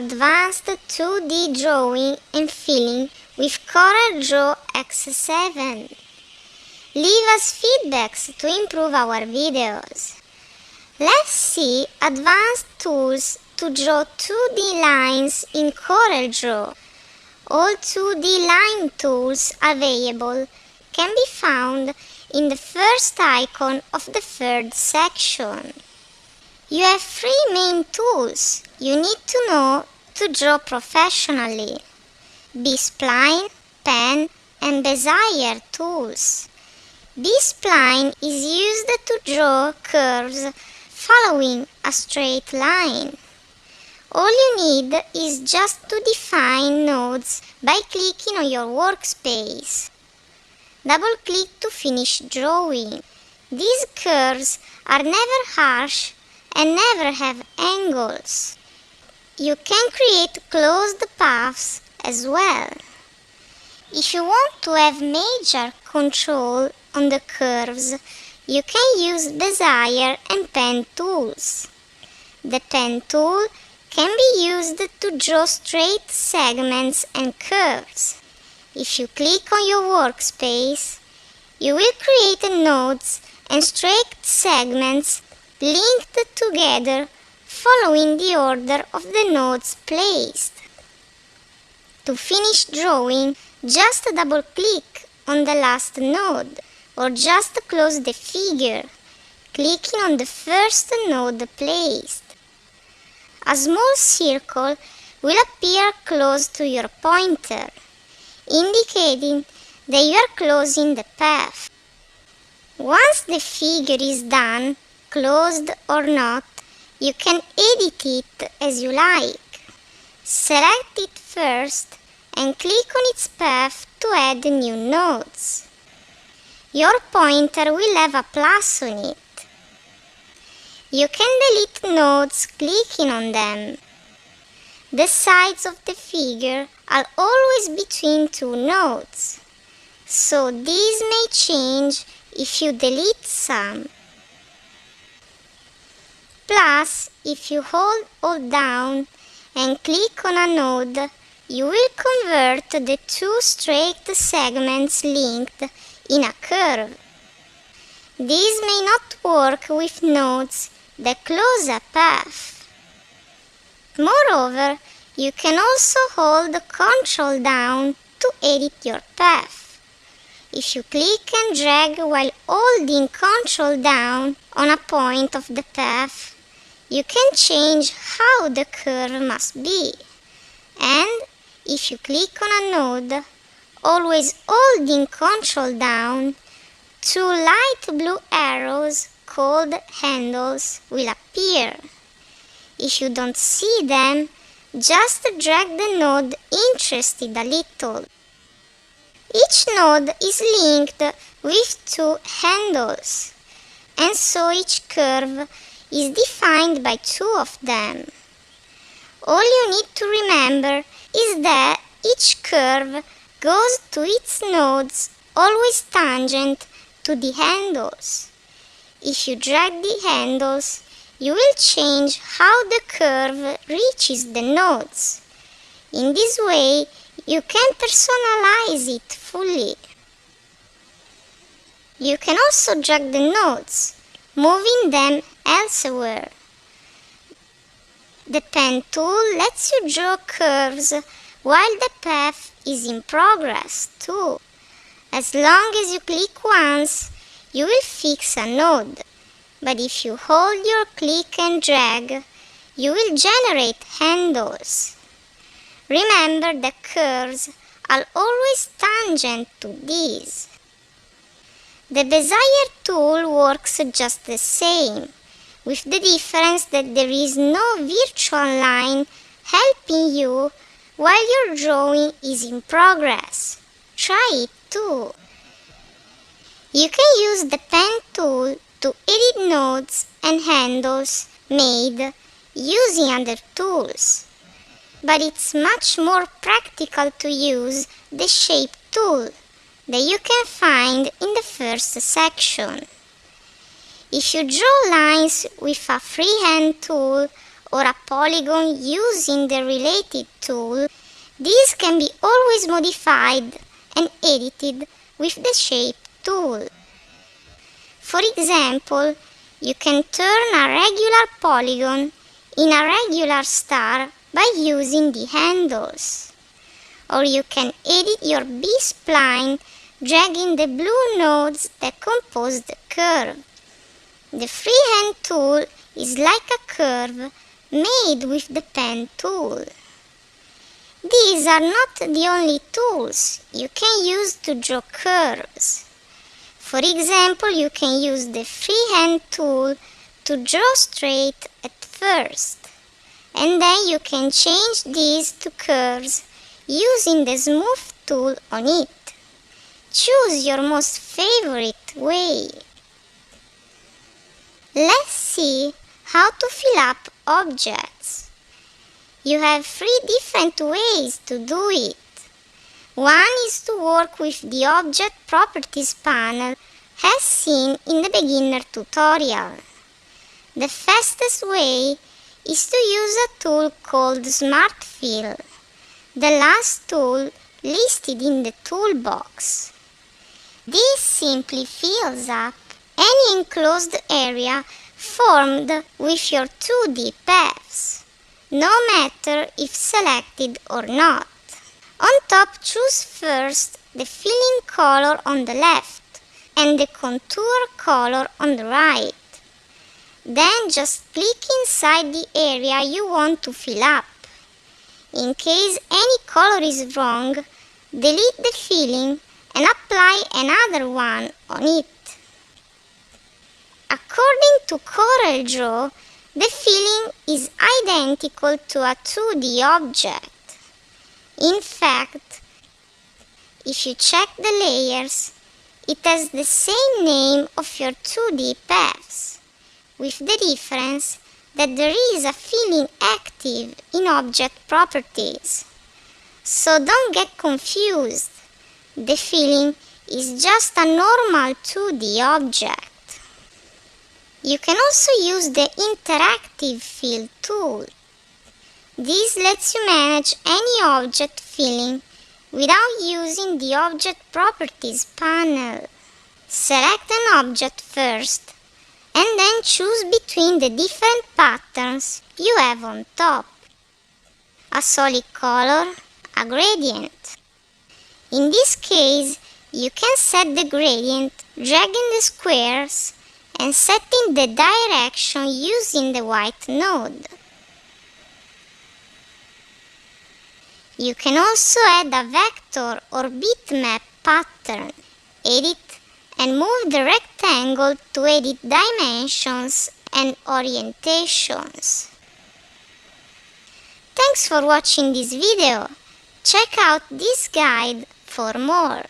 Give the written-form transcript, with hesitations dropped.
advanced 2D drawing and filling with Corel Draw X7. Leave us feedbacks to improve our videos. Let's see advanced tools to draw 2D lines in Corel Draw. All 2D line tools available can be found in the first icon of the third section. You have three main tools you need to know to draw professionally: B-spline, pen, and Bezier tools. B-spline is used to draw curves following a straight line. All you need is just to define nodes by clicking on your workspace. Double-click to finish drawing. These curves are never harsh and never have angles. You can create closed paths as well. If you want to have major control on the curves, you can use Bezier and pen tools. The pen tool can be used to draw straight segments and curves. If you click on your workspace, you will create nodes and straight segments linked together following the order of the nodes placed. To finish drawing, just double-click on the last node, or just close the figure, clicking on the first node placed. A small circle will appear close to your pointer, indicating that you are closing the path. Once the figure is done, closed or not, you can edit it as you like. Select it first and click on its path to add new nodes. Your pointer will have a plus on it. You can delete nodes clicking on them. The sides of the figure are always between two nodes, so these may change if you delete some. Plus, if you hold down and click on a node, you will convert the two straight segments linked in a curve. This may not work with nodes that close a path. Moreover, you can also hold Ctrl down to edit your path. If you click and drag while holding Ctrl down on a point of the path, you can change how the curve must be. And if you click on a node, always holding Ctrl down, two light blue arrows called handles will appear. If you don't see them, just drag the node interested a little. Each node is linked with two handles, and so each curve is defined by two of them. All you need to remember is that each curve goes to its nodes always tangent to the handles. If you drag the handles, you will change how the curve reaches the nodes. In this way, you can personalize it fully. You can also drag the nodes, moving them elsewhere. The pen tool lets you draw curves while the path is in progress too. As long as you click once, you will fix a node. But if you hold your click and drag, you will generate handles. Remember that curves are always tangent to these. The Bezier tool works just the same, with the difference that there is no virtual line helping you while your drawing is in progress. Try it too. You can use the pen tool to edit nodes and handles made using other tools, but it's much more practical to use the shape tool that you can find in the first section. If you draw lines with a freehand tool or a polygon using the related tool, these can be always modified and edited with the Shape tool. For example, you can turn a regular polygon in a regular star by using the handles. Or you can edit your B-spline dragging the blue nodes that compose the curve. The freehand tool is like a curve made with the pen tool. These are not the only tools you can use to draw curves. For example, you can use the freehand tool to draw straight at first, and then you can change these to curves using the smooth tool on it. Choose your most favorite way. Let's see how to fill up objects. You have 3 different ways to do it. One is to work with the Object Properties panel as seen in the beginner tutorial. The fastest way is to use a tool called Smart Fill, the last tool listed in the toolbox. This simply fills up any enclosed area formed with your 2D paths, no matter if selected or not. On top, choose first the filling color on the left and the contour color on the right. Then just click inside the area you want to fill up. In case any color is wrong, delete the filling and apply another one on it. According to Corel Draw, the filling is identical to a 2D object. In fact, if you check the layers, it has the same name of your 2D paths, with the difference that there is a filling active in Object Properties. So don't get confused. The filling is just a normal 2D object. You can also use the Interactive Fill tool. This lets you manage any object filling without using the Object Properties panel. Select an object first and then choose between the different patterns you have on top. A solid color, a gradient. In this case, you can set the gradient dragging the squares and setting the direction using the white node. You can also add a vector or bitmap pattern, edit and move the rectangle to edit dimensions and orientations. Thanks for watching this video. Check out this guide for more.